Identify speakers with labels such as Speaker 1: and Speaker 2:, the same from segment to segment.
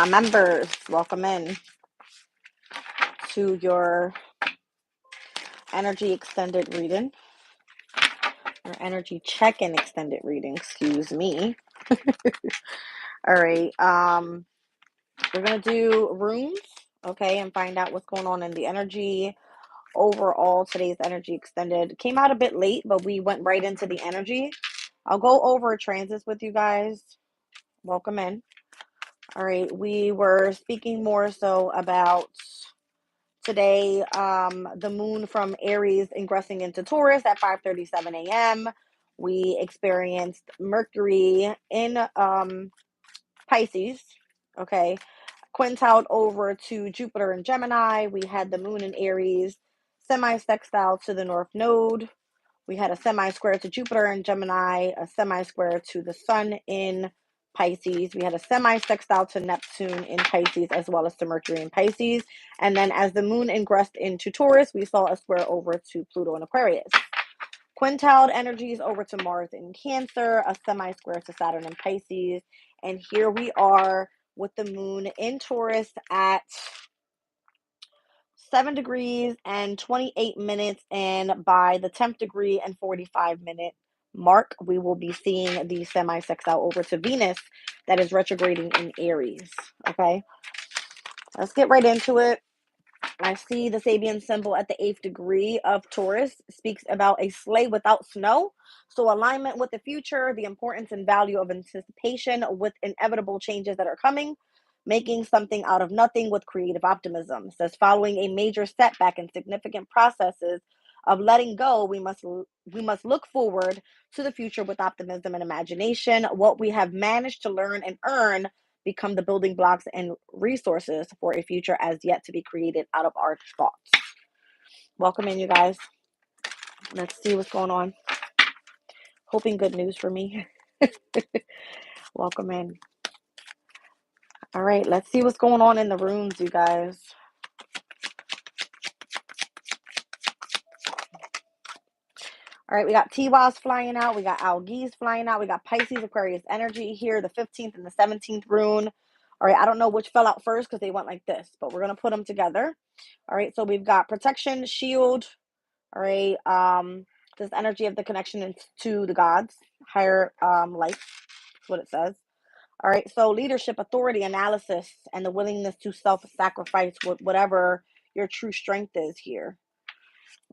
Speaker 1: My members, welcome in to your energy extended reading, or energy check-in extended reading, excuse me. All right, we're gonna do runes, okay, and find out what's going on in the energy. Overall, today's energy extended came out a bit late, but we went right into the energy. I'll go over transits with you guys. Welcome in. All right, we were speaking more so about today, the moon from Aries ingressing into Taurus at 5:37 a.m. We experienced Mercury in Pisces, okay, quintiled over to Jupiter in Gemini. We had the moon in Aries, semi-sextile to the North Node. We had a semi-square to Jupiter in Gemini, a semi-square to the Sun in Pisces. We had a semi-sextile to Neptune in Pisces, as well as to Mercury in Pisces. And then as the moon ingressed into Taurus, we saw a square over to Pluto in Aquarius. Quintiled energies over to Mars in Cancer, a semi-square to Saturn in Pisces. And here we are with the moon in Taurus at 7 degrees and 28 minutes, and by the 10th degree and 45-minute mark, we will be seeing the semi-sextile over to Venus that is retrograding in Aries. Okay, let's get right into it. I see the Sabian symbol at the 8th degree of Taurus speaks about a sleigh without snow. So alignment with the future, the importance and value of anticipation with inevitable changes that are coming, making something out of nothing with creative optimism. It says following a major setback and significant processes of letting go, we must look forward to the future with optimism and imagination. What we have managed to learn and earn become the building blocks and resources for a future as yet to be created out of our thoughts. Welcome in, you guys. Let's see what's going on. Hoping good news for me. Welcome in. All right, let's see what's going on in the rooms, you guys. All right, we got Tiwaz flying out. We got Algiz flying out. We got Pisces, Aquarius energy here, the 15th and the 17th rune. All right, I don't know which fell out first because they went like this, but we're going to put them together. All right, so we've got protection, shield. All right, this energy of the connection to the gods, higher life, is what it says. All right, so leadership, authority, analysis, and the willingness to self-sacrifice with whatever your true strength is here.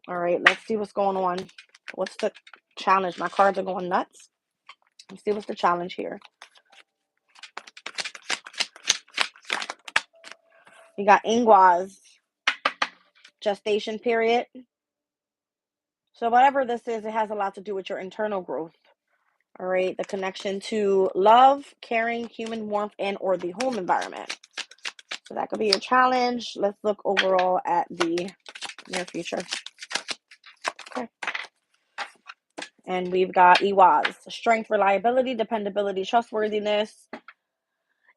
Speaker 1: All right, let's see what's going on. What's the challenge? My cards are going nuts. Let's see what's the challenge here. You got Ingwaz, gestation period. So whatever this is, it has a lot to do with your internal growth. All right, the connection to love, caring, human warmth, and or the home environment. So that could be your challenge. Let's look overall at the near future. Okay. And we've got Iwaz, strength, reliability, dependability, trustworthiness,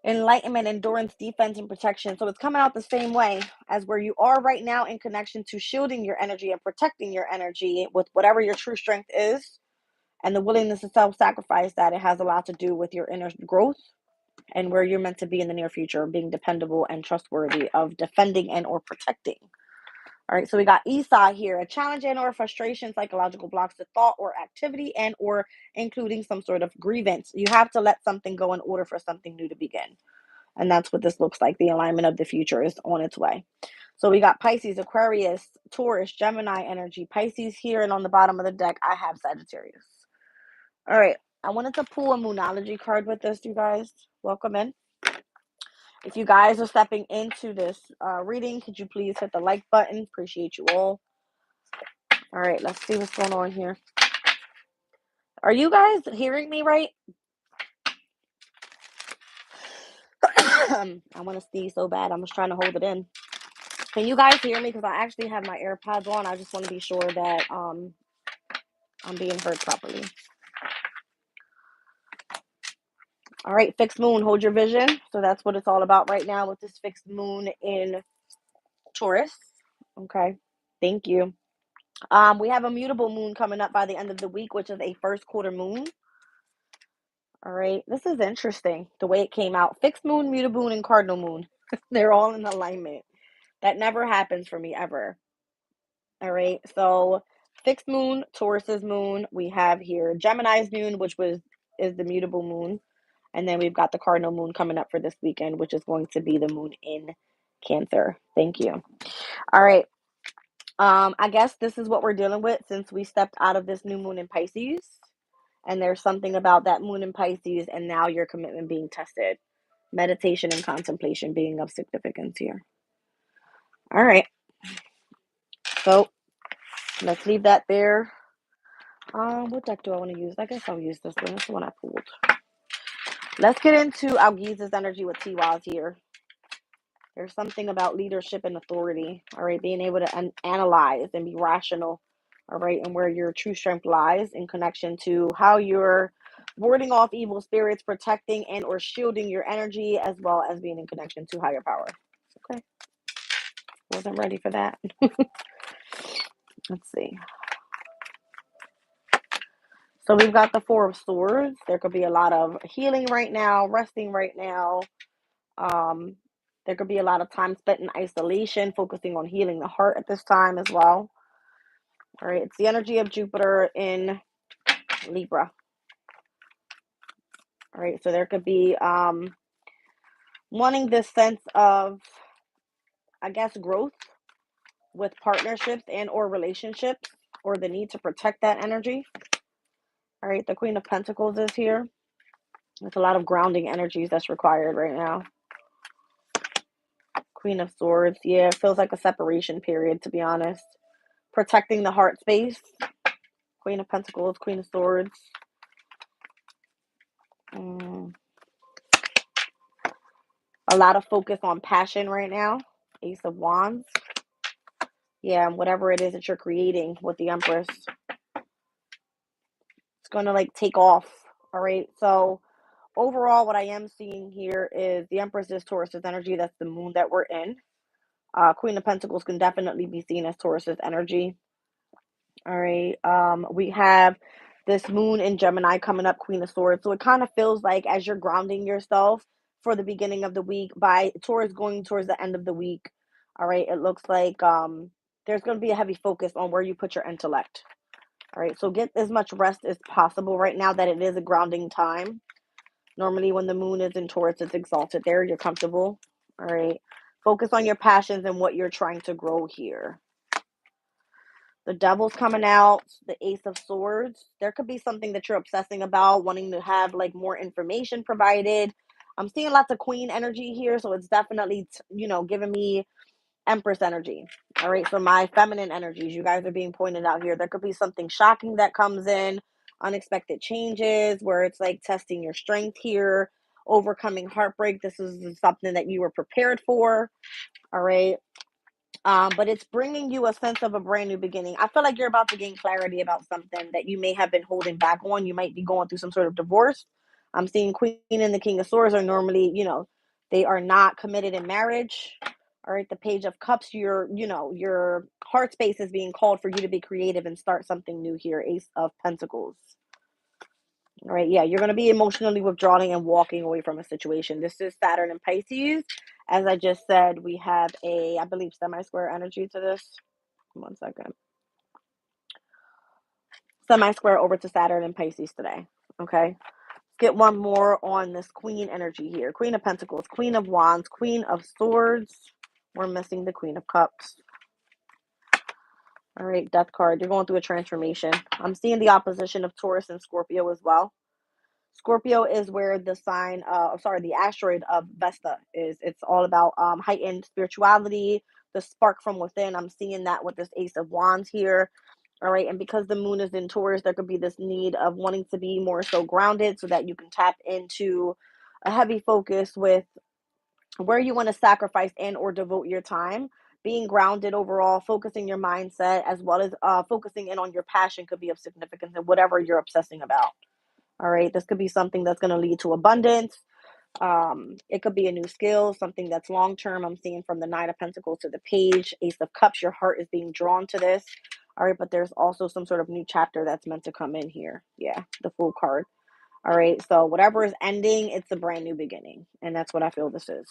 Speaker 1: enlightenment, endurance, defense, and protection. So it's coming out the same way as where you are right now in connection to shielding your energy and protecting your energy with whatever your true strength is, and the willingness to self-sacrifice. That it has a lot to do with your inner growth and where you're meant to be in the near future, being dependable and trustworthy of defending and or protecting. All right, so we got Esau here, a challenge and or frustration, psychological blocks to thought or activity, and or including some sort of grievance. You have to let something go in order for something new to begin. And that's what this looks like. The alignment of the future is on its way. So we got Pisces, Aquarius, Taurus, Gemini energy, Pisces here, and on the bottom of the deck, I have Sagittarius. All right, I wanted to pull a Moonology card with this, you guys. Welcome in. If you guys are stepping into this reading, could you please hit the like button? Appreciate you all. All right, let's see what's going on here. Are you guys hearing me right? I want to sneeze so bad. I'm just trying to hold it in. Can you guys hear me? Because I actually have my AirPods on. I just want to be sure that I'm being heard properly. All right, fixed moon, hold your vision. So that's what it's all about right now with this fixed moon in Taurus. Okay, thank you. We have a mutable moon coming up by the end of the week, which is a first quarter moon. All right. This is interesting, the way it came out. Fixed moon, mutable moon, and cardinal moon. They're all in alignment. That never happens for me ever. All right. So fixed moon, Taurus's moon. We have here Gemini's moon, which is the mutable moon. And then we've got the cardinal moon coming up for this weekend, which is going to be the moon in Cancer. Thank you. All right. I guess this is what we're dealing with since we stepped out of this new moon in Pisces. And there's something about that moon in Pisces and now your commitment being tested. Meditation and contemplation being of significance here. All right. So let's leave that there. What deck do I want to use? I guess I'll use this one. This is the one I pulled. Let's get into Algiza's energy with Tiwaz here. There's something about leadership and authority, all right? Being able to analyze and be rational, all right? And where your true strength lies in connection to how you're warding off evil spirits, protecting and or shielding your energy, as well as being in connection to higher power. Okay. Wasn't ready for that. Let's see. So we've got the Four of Swords. There could be a lot of healing right now, resting right now. There could be a lot of time spent in isolation, focusing on healing the heart at this time as well. All right, it's the energy of Jupiter in Libra. All right, so there could be wanting this sense of, I guess, growth with partnerships and or relationships, or the need to protect that energy. All right, the Queen of Pentacles is here. There's a lot of grounding energies that's required right now. Queen of Swords. Yeah, it feels like a separation period, to be honest. Protecting the heart space. Queen of Pentacles, Queen of Swords. A lot of focus on passion right now. Ace of Wands. Yeah, and whatever it is that you're creating with the Empress, it's going to like take off. All right. So overall, what I am seeing here is the Empress is Taurus's energy. That's the moon that we're in. Queen of Pentacles can definitely be seen as Taurus's energy. All right. We have this moon in Gemini coming up, Queen of Swords. So it kind of feels like as you're grounding yourself for the beginning of the week, by Taurus going towards the end of the week. All right. It looks like there's going to be a heavy focus on where you put your intellect. All right. So get as much rest as possible right now that it is a grounding time. Normally when the moon is in Taurus, it's exalted there. You're comfortable. All right. Focus on your passions and what you're trying to grow here. The Devil's coming out, the Ace of Swords. There could be something that you're obsessing about, wanting to have like more information provided. I'm seeing lots of Queen energy here, so it's definitely, giving me Empress energy. All right, so my feminine energies, you guys are being pointed out here. There could be something shocking that comes in, unexpected changes, where it's like testing your strength here, overcoming heartbreak. This is something that you were prepared for. All right. But it's bringing you a sense of a brand new beginning. I feel like you're about to gain clarity about something that you may have been holding back on. You might be going through some sort of divorce. I'm seeing Queen and the King of Swords are normally, they are not committed in marriage. All right, the Page of Cups, your heart space is being called for you to be creative and start something new here. Ace of Pentacles. All right, yeah, you're going to be emotionally withdrawing and walking away from a situation. This is Saturn and Pisces. As I just said, we have I believe, semi-square energy to this. 1 second. Semi-square over to Saturn and Pisces today. Okay. Let's get one more on this Queen energy here. Queen of Pentacles, Queen of Wands, Queen of Swords. We're missing the Queen of Cups. All right, Death card. You're going through a transformation. I'm seeing the opposition of Taurus and Scorpio as well. Scorpio is where the the asteroid of Vesta is. It's all about heightened spirituality, the spark from within. I'm seeing that with this Ace of Wands here. All right. And because the moon is in Taurus, there could be this need of wanting to be more so grounded so that you can tap into a heavy focus with where you want to sacrifice and or devote your time. Being grounded overall, focusing your mindset, as well as focusing in on your passion could be of significance in whatever you're obsessing about. All right. This could be something that's going to lead to abundance. It could be a new skill, something that's long term. I'm seeing from the Nine of Pentacles to the Page, Ace of Cups. Your heart is being drawn to this. All right. But there's also some sort of new chapter that's meant to come in here. Yeah. The Fool card. All right. So whatever is ending, it's a brand new beginning. And that's what I feel this is.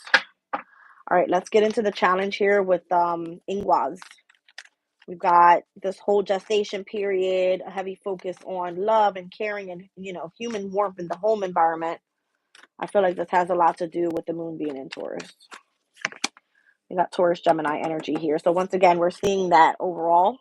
Speaker 1: All right. Let's get into the challenge here with Ingwaz. We've got this whole gestation period, a heavy focus on love and caring and, human warmth in the home environment. I feel like this has a lot to do with the moon being in Taurus. We got Taurus Gemini energy here. So once again, we're seeing that overall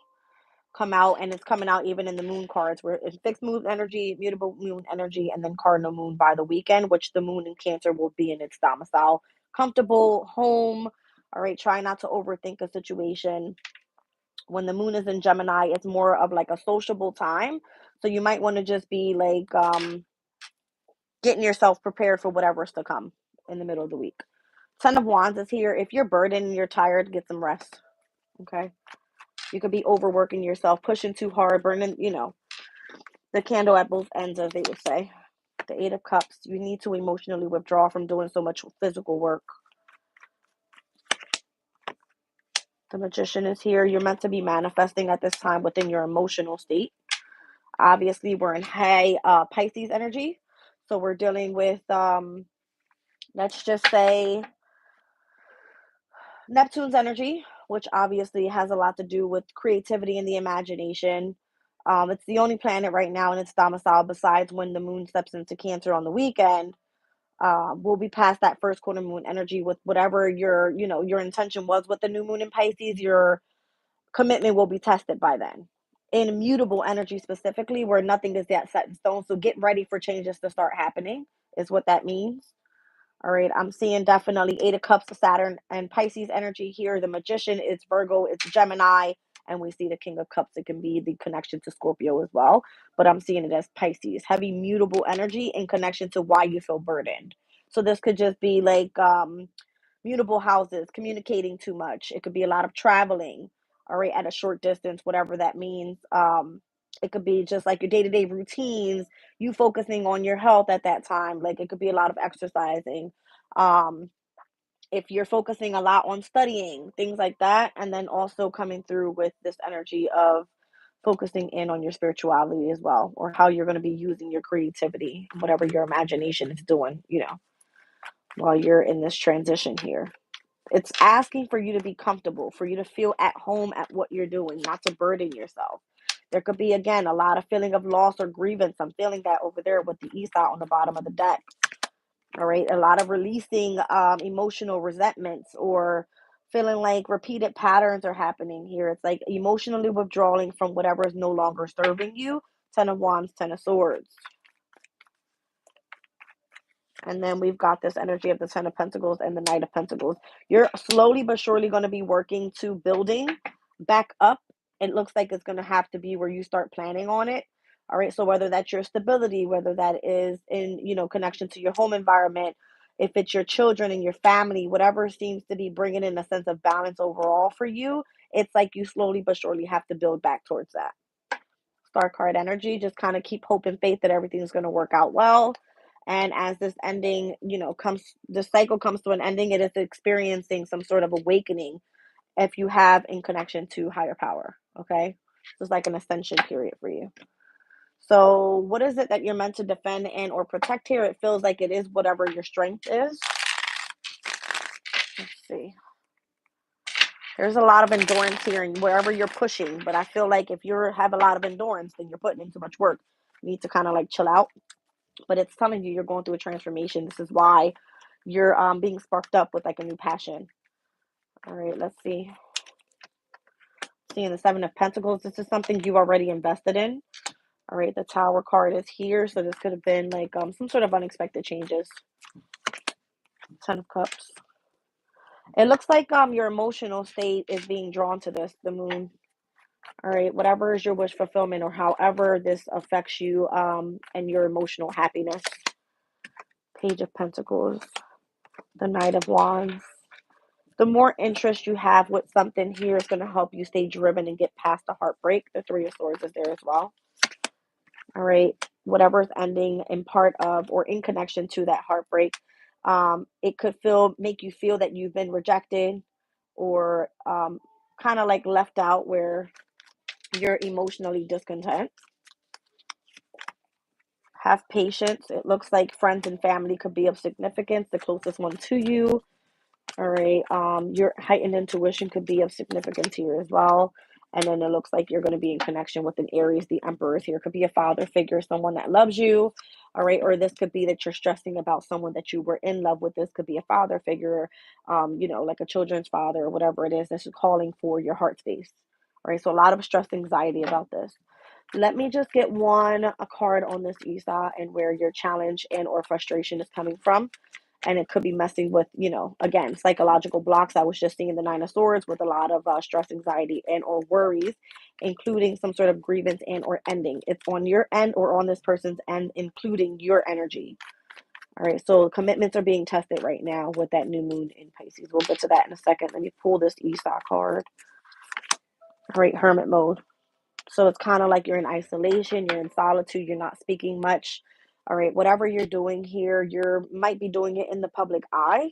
Speaker 1: come out, and it's coming out even in the moon cards. We're in fixed moon energy, mutable moon energy, and then cardinal moon by the weekend, which the moon in Cancer will be in its domicile. Comfortable home. All right, try not to overthink a situation. When the moon is in Gemini, it's more of like a sociable time. So you might want to just be like getting yourself prepared for whatever's to come in the middle of the week. Ten of Wands is here. If you're burdened and you're tired, get some rest. Okay. You could be overworking yourself, pushing too hard, burning, the candle at both ends, as they would say. The Eight of Cups. You need to emotionally withdraw from doing so much physical work. The Magician is here. You're meant to be manifesting at this time within your emotional state. Obviously, we're in high Pisces energy. So we're dealing with, let's just say, Neptune's energy, which obviously has a lot to do with creativity and the imagination. It's the only planet right now in its domicile besides when the moon steps into Cancer on the weekend. We'll be past that first quarter moon energy with whatever your intention was with the new moon in Pisces. Your commitment will be tested by then. In mutable energy specifically, where nothing is yet set in stone. So get ready for changes to start happening, is what that means. All right, I'm seeing definitely Eight of Cups, Saturn, and Pisces energy here. The Magician is Virgo, it's Gemini, and we see the King of Cups. It can be the connection to Scorpio as well, but I'm seeing it as Pisces. Heavy mutable energy in connection to why you feel burdened. So this could just be like mutable houses, communicating too much. It could be a lot of traveling, all right, at a short distance, whatever that means. It could be just like your day to day routines, you focusing on your health at that time. Like it could be a lot of exercising. Um, if you're focusing a lot on studying, things like that. And then also coming through with this energy of focusing in on your spirituality as well, or how you're going to be using your creativity, whatever your imagination is doing, while you're in this transition here. It's asking for you to be comfortable, for you to feel at home at what you're doing, not to burden yourself. There could be, again, a lot of feeling of loss or grievance. I'm feeling that over there with the East out on the bottom of the deck. All right. A lot of releasing emotional resentments or feeling like repeated patterns are happening here. It's like emotionally withdrawing from whatever is no longer serving you. Ten of Wands, Ten of Swords. And then we've got this energy of the Ten of Pentacles and the Knight of Pentacles. You're slowly but surely going to be working to building back up. It looks like it's going to have to be where you start planning on it. All right. So whether that's your stability, whether that is in, connection to your home environment, if it's your children and your family, whatever seems to be bringing in a sense of balance overall for you, it's like you slowly but surely have to build back towards that. Star card energy, just kind of keep hope and faith that everything's going to work out well. And as this ending, the cycle comes to an ending, it is experiencing some sort of awakening if you have in connection to higher power. Okay. It's like an ascension period for you. So what is it that you're meant to defend and or protect here? It feels like it is whatever your strength is. Let's see. There's a lot of endurance here and wherever you're pushing, but I feel like if you have a lot of endurance, then you're putting in too much work. You need to kind of like chill out. But it's telling you you're going through a transformation. This is why you're being sparked up with like a new passion. All right, let's see. Seeing the Seven of Pentacles, this is something you've already invested in. All right, the Tower card is here, so this could have been like some sort of unexpected changes. Ten of Cups. It looks like your emotional state is being drawn to this, the moon. All right, whatever is your wish fulfillment or however this affects you and your emotional happiness. Page of Pentacles, the Knight of Wands. The more interest you have with something here is going to help you stay driven and get past the heartbreak. The Three of Swords is there as well. All right, whatever is ending in part of or in connection to that heartbreak, it could make you feel that you've been rejected or kind of like left out where you're emotionally discontent. Have patience. It looks like friends and family could be of significance, the closest one to you. All right. Your heightened intuition could be of significance here as well. And then it looks like you're going to be in connection with an Aries. The Emperor is here. Could be a father figure, someone that loves you. All right. Or this could be that you're stressing about someone that you were in love with. This could be a father figure, like a children's father or whatever it is that's calling for your heart space. All right. So a lot of stress, anxiety about this. Let me just get a card on this, Isa, and where your challenge and or frustration is coming from. And it could be messing with, again, psychological blocks. I was just seeing the Nine of Swords with a lot of stress, anxiety, and or worries, including some sort of grievance and or ending. It's on your end or on this person's end, including your energy. All right, so commitments are being tested right now with that new moon in Pisces. We'll get to that in a second. Let me pull this Esau card. All right, hermit mode. So it's kind of like you're in isolation, you're in solitude, you're not speaking much. All right, whatever you're doing here, you might be doing it in the public eye.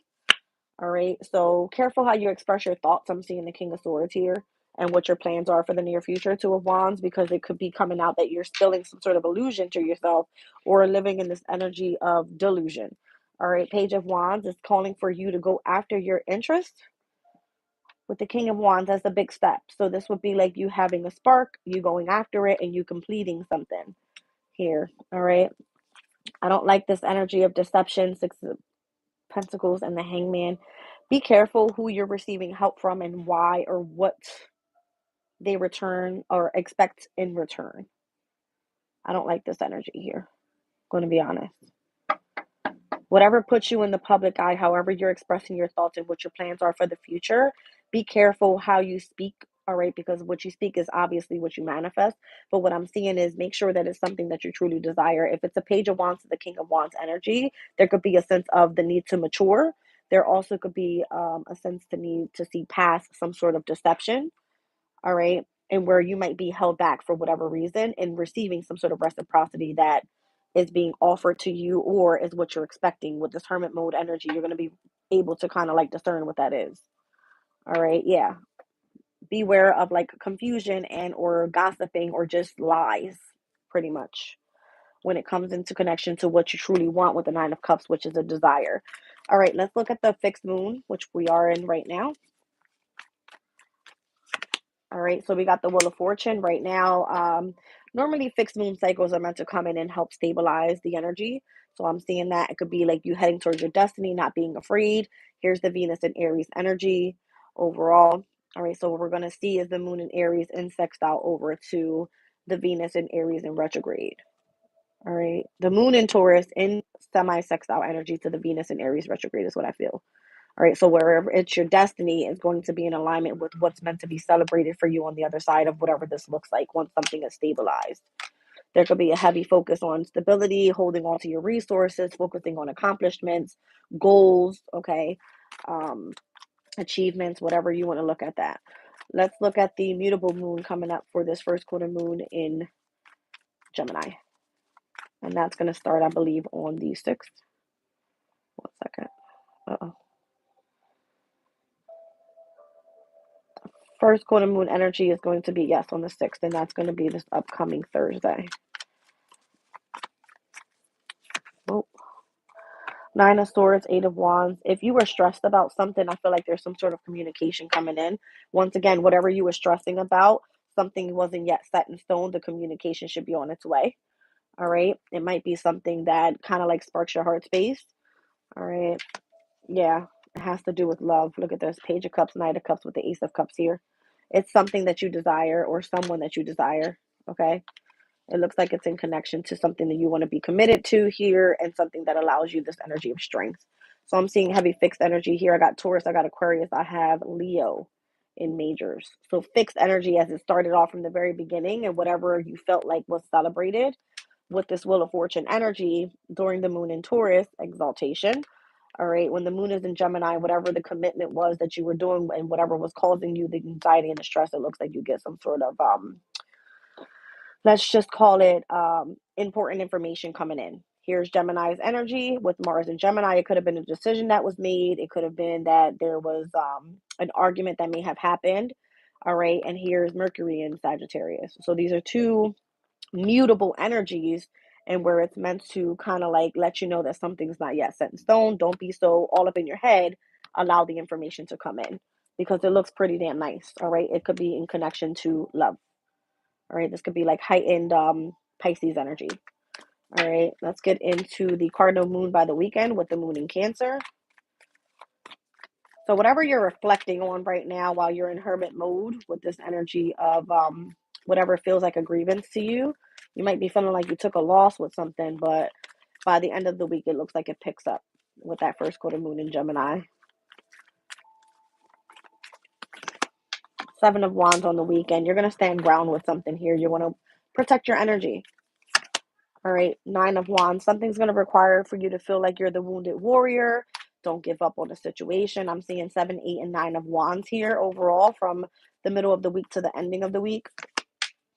Speaker 1: All right, so careful how you express your thoughts. I'm seeing the King of Swords here and what your plans are for the near future. Two of Wands, because it could be coming out that you're spilling some sort of illusion to yourself or living in this energy of delusion. All right, Page of Wands is calling for you to go after your interests with the King of Wands as a big step. So this would be like you having a spark, you going after it, and you completing something here. All right. I don't like this energy of deception, Six of Pentacles and the Hangman. Be careful who you're receiving help from and why or what they return or expect in return. I don't like this energy here. I'm going to be honest. Whatever puts you in the public eye, however you're expressing your thoughts and what your plans are for the future, be careful how you speak, all right? Because what you speak is obviously what you manifest. But what I'm seeing is make sure that it's something that you truly desire. If it's a Page of Wands to the King of Wands energy, there could be a sense of the need to mature. There also could be a sense to need to see past some sort of deception, all right? And where you might be held back for whatever reason and receiving some sort of reciprocity that is being offered to you or is what you're expecting. With this hermit mode energy, you're going to be able to kind of like discern what that is. All right. Yeah. Beware of like confusion and or gossiping or just lies, pretty much, when it comes into connection to what you truly want with the Nine of Cups, which is a desire. All right. Let's look at the fixed moon, which we are in right now. All right, so we got the Wheel of Fortune right now. Normally, fixed moon cycles are meant to come in and help stabilize the energy. So I'm seeing that it could be like you heading towards your destiny, not being afraid. Here's the Venus and Aries energy overall. All right, so what we're going to see is the moon in Aries in sextile over to the Venus and Aries in retrograde. All right, the moon in Taurus in semi-sextile energy to the Venus and Aries retrograde is what I feel. All right, so wherever it's your destiny is going to be in alignment with what's meant to be celebrated for you on the other side of whatever this looks like once something is stabilized. There could be a heavy focus on stability, holding on to your resources, focusing on accomplishments, goals, okay, achievements, whatever you want to look at that. Let's look at the mutable moon coming up for this first quarter moon in Gemini. And that's going to start, I believe, on the 6th. 1 second. Uh-oh. First quarter moon energy is going to be, yes, on the 6th, and that's going to be this upcoming Thursday. Oh. Nine of Swords, Eight of Wands. If you were stressed about something, I feel like there's some sort of communication coming in. Once again, whatever you were stressing about, something wasn't yet set in stone. The communication should be on its way. All right. It might be something that kind of like sparks your heart space. All right. Yeah. It has to do with love. Look at this Page of Cups, Knight of Cups with the Ace of Cups here. It's something that you desire or someone that you desire. Okay. It looks like it's in connection to something that you want to be committed to here and something that allows you this energy of strength. So I'm seeing heavy fixed energy here. I got Taurus, I got Aquarius, I have Leo in majors. So fixed energy as it started off from the very beginning and whatever you felt like was celebrated with this Wheel of Fortune energy during the moon in Taurus, exaltation. All right, when the moon is in Gemini, whatever the commitment was that you were doing and whatever was causing you the anxiety and the stress, it looks like you get some sort of let's just call it important information coming in. Here's Gemini's energy with Mars and Gemini. It could have been a decision that was made. It could have been that there was an argument that may have happened. All right. And here's Mercury in Sagittarius. So these are two mutable energies and where it's meant to kind of like let you know that something's not yet set in stone. Don't be so all up in your head. Allow the information to come in because it looks pretty damn nice. All right. It could be in connection to love. All right. This could be like heightened Pisces energy. All right. Let's get into the cardinal moon by the weekend with the moon in Cancer. So whatever you're reflecting on right now while you're in hermit mode with this energy of whatever feels like a grievance to you, you might be feeling like you took a loss with something, but by the end of the week, it looks like it picks up with that first quarter moon in Gemini. Seven of Wands on the weekend. You're going to stand ground with something here. You want to protect your energy. All right. Nine of Wands. Something's going to require for you to feel like you're the wounded warrior. Don't give up on the situation. I'm seeing 7, 8, and 9 of Wands here overall from the middle of the week to the ending of the week.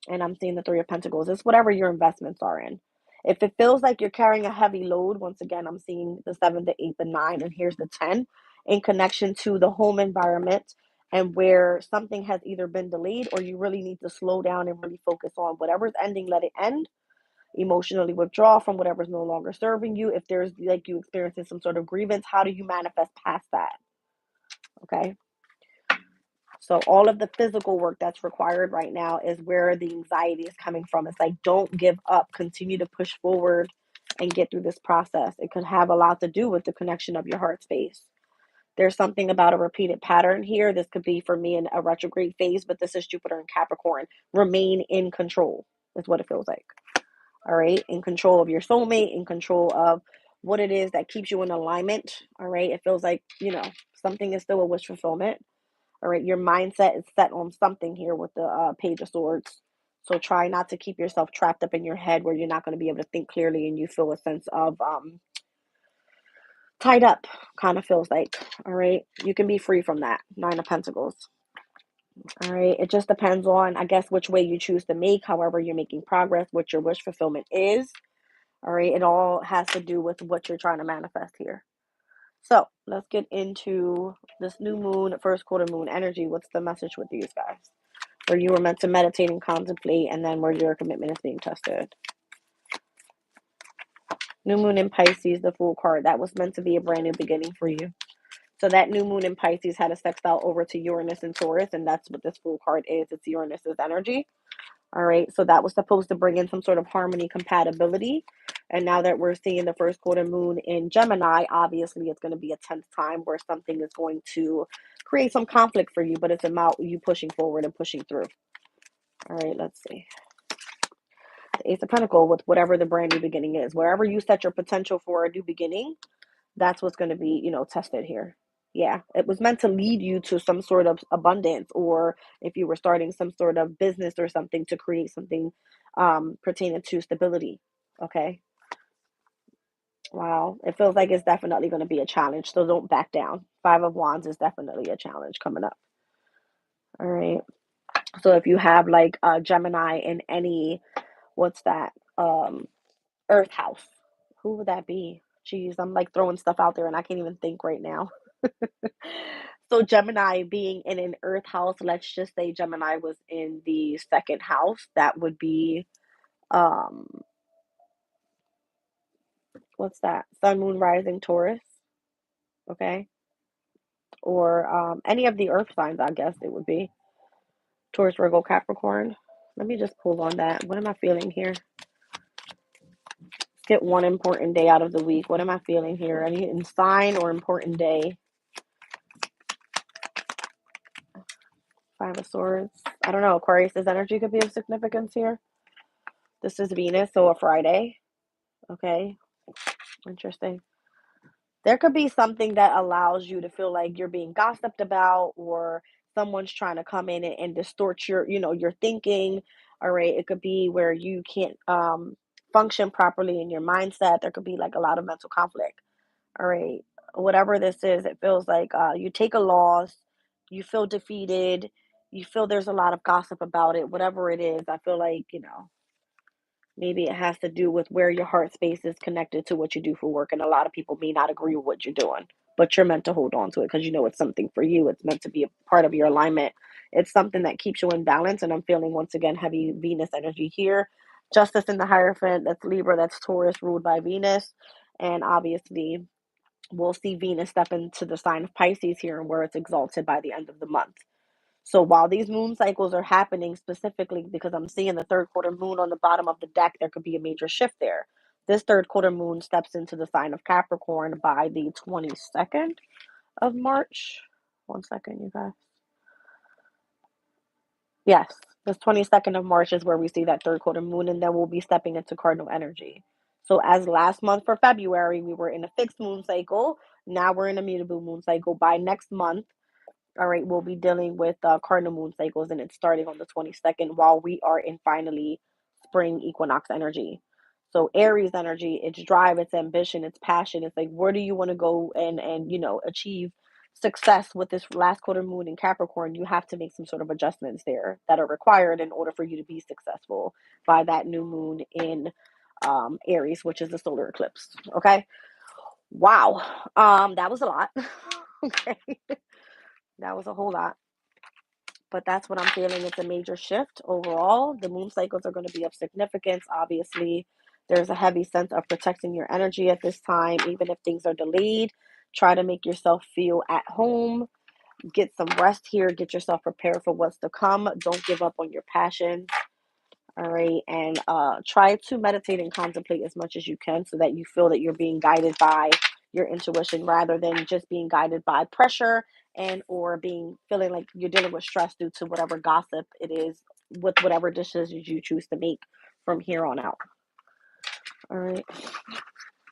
Speaker 1: And I'm seeing the Three of Pentacles. It's whatever your investments are in. If it feels like you're carrying a heavy load, once again, I'm seeing the 7, the 8, the 9, and here's the 10 in connection to the home environment and where something has either been delayed or you really need to slow down and really focus on whatever's ending, let it end. Emotionally withdraw from whatever's no longer serving you. If there's like you experiencing some sort of grievance, how do you manifest past that? Okay. So all of the physical work that's required right now is where the anxiety is coming from. It's like, don't give up, continue to push forward and get through this process. It could have a lot to do with the connection of your heart space. There's something about a repeated pattern here. This could be for me in a retrograde phase, but this is Jupiter and Capricorn. Remain in control is what it feels like. All right. In control of your soulmate, in control of what it is that keeps you in alignment. All right. It feels like, something is still a wish fulfillment. All right, your mindset is set on something here with the Page of Swords. So try not to keep yourself trapped up in your head where you're not going to be able to think clearly and you feel a sense of tied up, kind of feels like. All right, you can be free from that. Nine of Pentacles. All right, it just depends on, I guess, which way you choose to make, however you're making progress, what your wish fulfillment is. All right, it all has to do with what you're trying to manifest here. So let's get into this new moon, first quarter moon energy. What's the message with these guys? Where you were meant to meditate and contemplate, and then where your commitment is being tested. New moon in Pisces, the Fool card. That was meant to be a brand new beginning for you. So that new moon in Pisces had a sextile over to Uranus and Taurus, and that's what this Fool card is. It's Uranus's energy. All right, so that was supposed to bring in some sort of harmony, compatibility. And now that we're seeing the first quarter moon in Gemini, obviously it's going to be a tense time where something is going to create some conflict for you, but it's about you pushing forward and pushing through. All right, let's see. The Ace of Pentacles with whatever the brand new beginning is. Wherever you set your potential for a new beginning, that's what's going to be, tested here. Yeah, it was meant to lead you to some sort of abundance, or if you were starting some sort of business or something to create something pertaining to stability. Okay. Wow. It feels like it's definitely going to be a challenge, so don't back down. Five of Wands is definitely a challenge coming up. All right. So if you have like Gemini in any, what's that? Earth house. Who would that be? Jeez, I'm like throwing stuff out there and I can't even think right now. So Gemini being in an Earth house, let's just say Gemini was in the second house. That would be um what's that? Sun, Moon, Rising, Taurus. Okay. Or any of the Earth signs, I guess it would be. Taurus, Virgo, Capricorn. Let me just pull on that. What am I feeling here? Get one important day out of the week. What am I feeling here? Any sign or important day? Five of Swords. I don't know. Aquarius' energy could be of significance here. This is Venus, so a Friday. Okay. Interesting. There could be something that allows you to feel like you're being gossiped about or someone's trying to come in and distort your thinking. All right. It could be where you can't function properly in your mindset. There could be like a lot of mental conflict. All right. Whatever this is, it feels like you take a loss, you feel defeated, you feel there's a lot of gossip about it. Whatever it is, I feel like, maybe it has to do with where your heart space is connected to what you do for work. And a lot of people may not agree with what you're doing, but you're meant to hold on to it because it's something for you. It's meant to be a part of your alignment. It's something that keeps you in balance. And I'm feeling once again heavy Venus energy here. Justice in the Hierophant, that's Libra, that's Taurus, ruled by Venus. And obviously, we'll see Venus step into the sign of Pisces here, and where it's exalted by the end of the month. So while these moon cycles are happening, specifically because I'm seeing the third quarter moon on the bottom of the deck, there could be a major shift there. This third quarter moon steps into the sign of Capricorn by the 22nd of March. 1 second, you guys. Yes, this 22nd of March is where we see that third quarter moon, and then we'll be stepping into cardinal energy. So as last month for February, we were in a fixed moon cycle. Now we're in a mutable moon cycle. By next month, all right, we'll be dealing with cardinal moon cycles, and it's starting on the 22nd while we are in finally spring equinox energy. So Aries energy, it's drive, it's ambition, it's passion. It's like, where do you want to go and achieve success with this last quarter moon in Capricorn? You have to make some sort of adjustments there that are required in order for you to be successful by that new moon in Aries, which is the solar eclipse. Okay. Wow. That was a lot. Okay. That was a whole lot. But that's what I'm feeling. It's a major shift overall. The moon cycles are going to be of significance. Obviously, there's a heavy sense of protecting your energy at this time, even if things are delayed. Try to make yourself feel at home. Get some rest here. Get yourself prepared for what's to come. Don't give up on your passion. All right. And try to meditate and contemplate as much as you can so that you feel that you're being guided by your intuition rather than just being guided by pressure and or being feeling like you're dealing with stress due to whatever gossip it is with whatever decisions you choose to make from here on out. All right.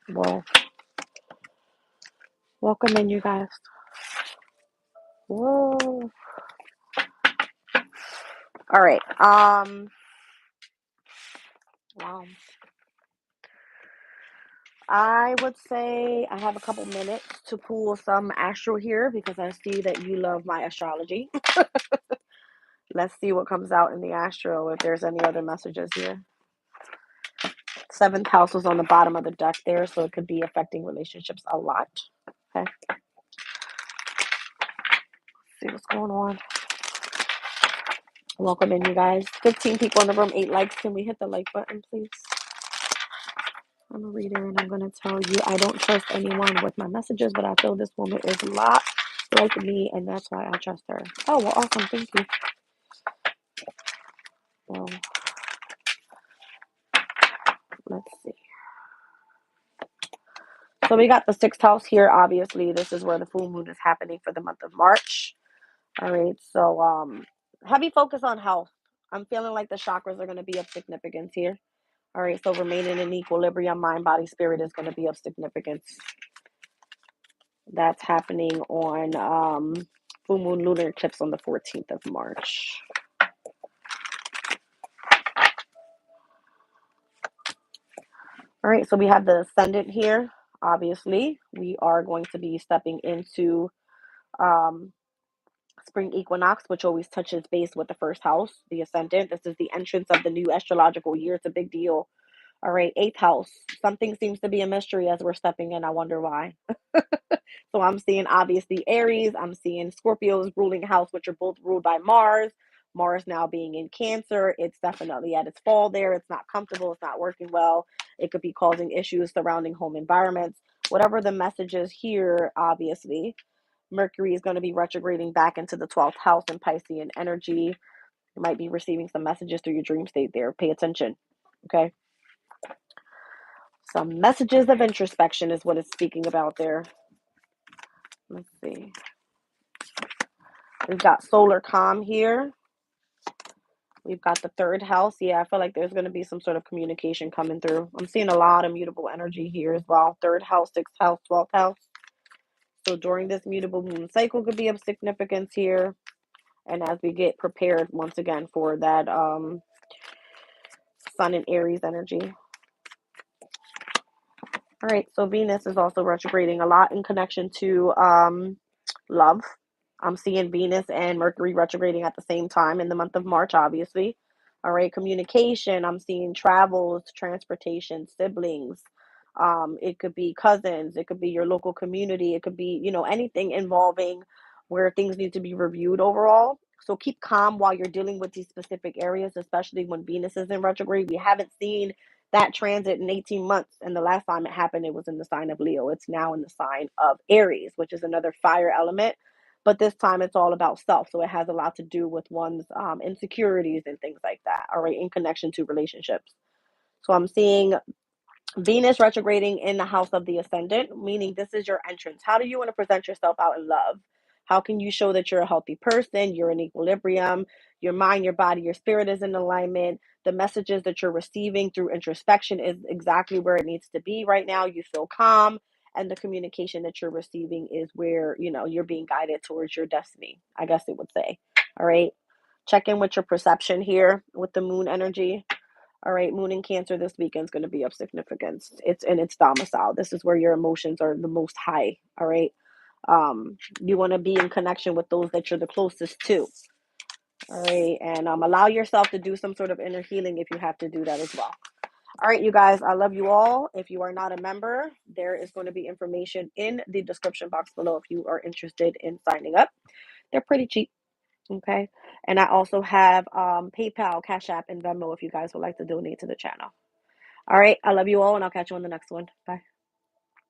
Speaker 1: Well, welcome in, you guys. Whoa. All right. Wow. I would say I have a couple minutes to pull some astral here because I see that you love my astrology. Let's see what comes out in the astral, if there's any other messages here. Seventh house was on the bottom of the deck there, so it could be affecting relationships a lot. Okay. Let's see what's going on. Welcome in, you guys. 15 people in the room, 8 likes. Can we hit the like button, please? I'm a reader, and I'm going to tell you I don't trust anyone with my messages, but I feel this woman is a lot like me, and that's why I trust her. Oh, well, awesome. Thank you. Well, let's see. So we got the 6th house here. Obviously, this is where the full moon is happening for the month of March. All right. So heavy focus on health. I'm feeling like the chakras are going to be of significance here. All right. So remaining in equilibrium, mind, body, spirit is going to be of significance. That's happening on full moon lunar eclipse on the 14th of March. All right. So we have the ascendant here. Obviously, we are going to be stepping into spring equinox, which always touches base with the first house, the ascendant. This is the entrance of the new astrological year. It's a big deal. All right, 8th house. Something seems to be a mystery as we're stepping in. I wonder why. So I'm seeing obviously Aries. I'm seeing Scorpio's ruling house, which are both ruled by Mars. Mars now being in Cancer. It's definitely at its fall there. It's not comfortable. It's not working well. It could be causing issues surrounding home environments. Whatever the message is here, obviously, Mercury is going to be retrograding back into the 12th house in Piscean energy. You might be receiving some messages through your dream state there. Pay attention. Okay. Some messages of introspection is what it's speaking about there. Let's see. We've got solar calm here. We've got the 3rd house. Yeah, I feel like there's going to be some sort of communication coming through. I'm seeing a lot of mutable energy here as well. 3rd house, 6th house, 12th house. So during this mutable moon cycle could be of significance here. And as we get prepared once again for that Sun and Aries energy. All right, so Venus is also retrograding a lot in connection to love. I'm seeing Venus and Mercury retrograding at the same time in the month of March, obviously. All right, communication. I'm seeing travels, transportation, siblings. It could be cousins. It could be your local community. It could be, anything involving where things need to be reviewed overall. So keep calm while you're dealing with these specific areas, especially when Venus is in retrograde. We haven't seen that transit in 18 months. And the last time it happened, it was in the sign of Leo. It's now in the sign of Aries, which is another fire element. But this time it's all about self. So it has a lot to do with one's insecurities and things like that, all right, in connection to relationships. So I'm seeing Venus retrograding in the house of the ascendant, meaning this is your entrance. How do you want to present yourself out in love? How can you show that you're a healthy person? You're in equilibrium. Your mind, your body, your spirit is in alignment. The messages that you're receiving through introspection is exactly where it needs to be right now. You feel calm, and the communication that you're receiving is where, you're being guided towards your destiny, I guess it would say. All right. Check in with your perception here with the moon energy. All right, moon in Cancer this weekend is going to be of significance. It's in its domicile. This is where your emotions are the most high. All right. You want to be in connection with those that you're the closest to. All right, and allow yourself to do some sort of inner healing if you have to do that as well. All right, you guys, I love you all. If you are not a member, there is going to be information in the description box below if you are interested in signing up. They're pretty cheap. Okay. And I also have PayPal, Cash App, and Venmo if you guys would like to donate to the channel. All right. I love you all, and I'll catch you on the next one. Bye.